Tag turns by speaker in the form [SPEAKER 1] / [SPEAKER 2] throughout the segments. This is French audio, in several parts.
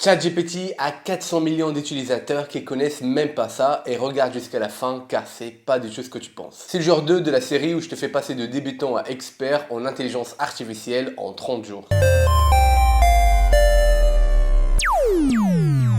[SPEAKER 1] ChatGPT a 400 millions d'utilisateurs qui connaissent même pas ça et regarde jusqu'à la fin car c'est pas du tout ce que tu penses. C'est le genre 2 de la série où je te fais passer de débutant à expert en intelligence artificielle en 30 jours.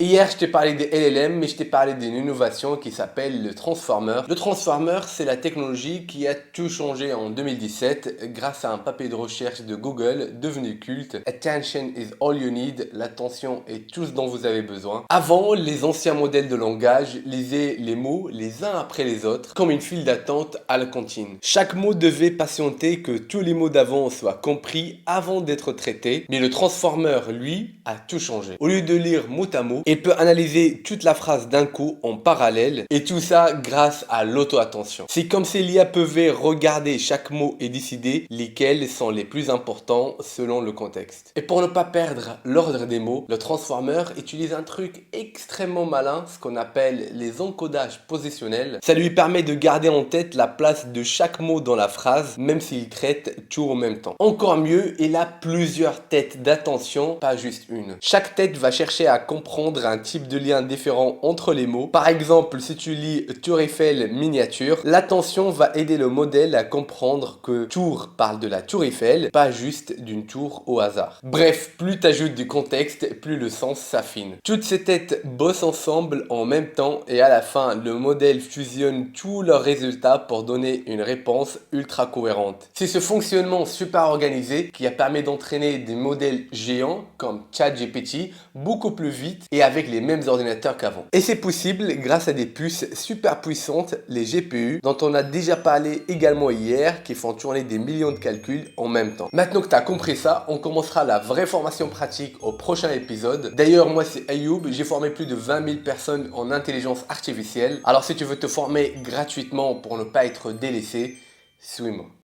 [SPEAKER 1] Hier, je t'ai parlé des LLM, mais je t'ai parlé d'une innovation qui s'appelle le Transformer. Le Transformer, c'est la technologie qui a tout changé en 2017 grâce à un papier de recherche de Google devenu culte. Attention is all you need. L'attention est tout ce dont vous avez besoin. Avant, les anciens modèles de langage lisaient les mots les uns après les autres, comme une file d'attente à la cantine. Chaque mot devait patienter que tous les mots d'avant soient compris avant d'être traités, mais le Transformer, lui, a tout changé. Au lieu de lire mot à mot, il peut analyser toute la phrase d'un coup en parallèle et tout ça grâce à l'auto-attention. C'est comme si l'IA pouvait regarder chaque mot et décider lesquels sont les plus importants selon le contexte. Et pour ne pas perdre l'ordre des mots, le Transformer utilise un truc extrêmement malin, ce qu'on appelle les encodages positionnels. Ça lui permet de garder en tête la place de chaque mot dans la phrase, même s'il traite tout en même temps. Encore mieux, il a plusieurs têtes d'attention, pas juste une. Chaque tête va chercher à comprendre un type de lien différent entre les mots. Par exemple, si tu lis Tour Eiffel miniature, l'attention va aider le modèle à comprendre que tour parle de la Tour Eiffel, pas juste d'une tour au hasard. Bref, plus tu ajoutes du contexte, plus le sens s'affine. Toutes ces têtes bossent ensemble en même temps et à la fin, le modèle fusionne tous leurs résultats pour donner une réponse ultra cohérente. C'est ce fonctionnement super organisé qui a permis d'entraîner des modèles géants comme ChatGPT beaucoup plus vite et avec les mêmes ordinateurs qu'avant. Et c'est possible grâce à des puces super puissantes, les GPU, dont on a déjà parlé également hier, qui font tourner des millions de calculs en même temps. Maintenant que tu as compris ça, on commencera la vraie formation pratique au prochain épisode. D'ailleurs, moi c'est Ayoub, j'ai formé plus de 20 000 personnes en intelligence artificielle. Alors si tu veux te former gratuitement pour ne pas être délaissé, suis-moi.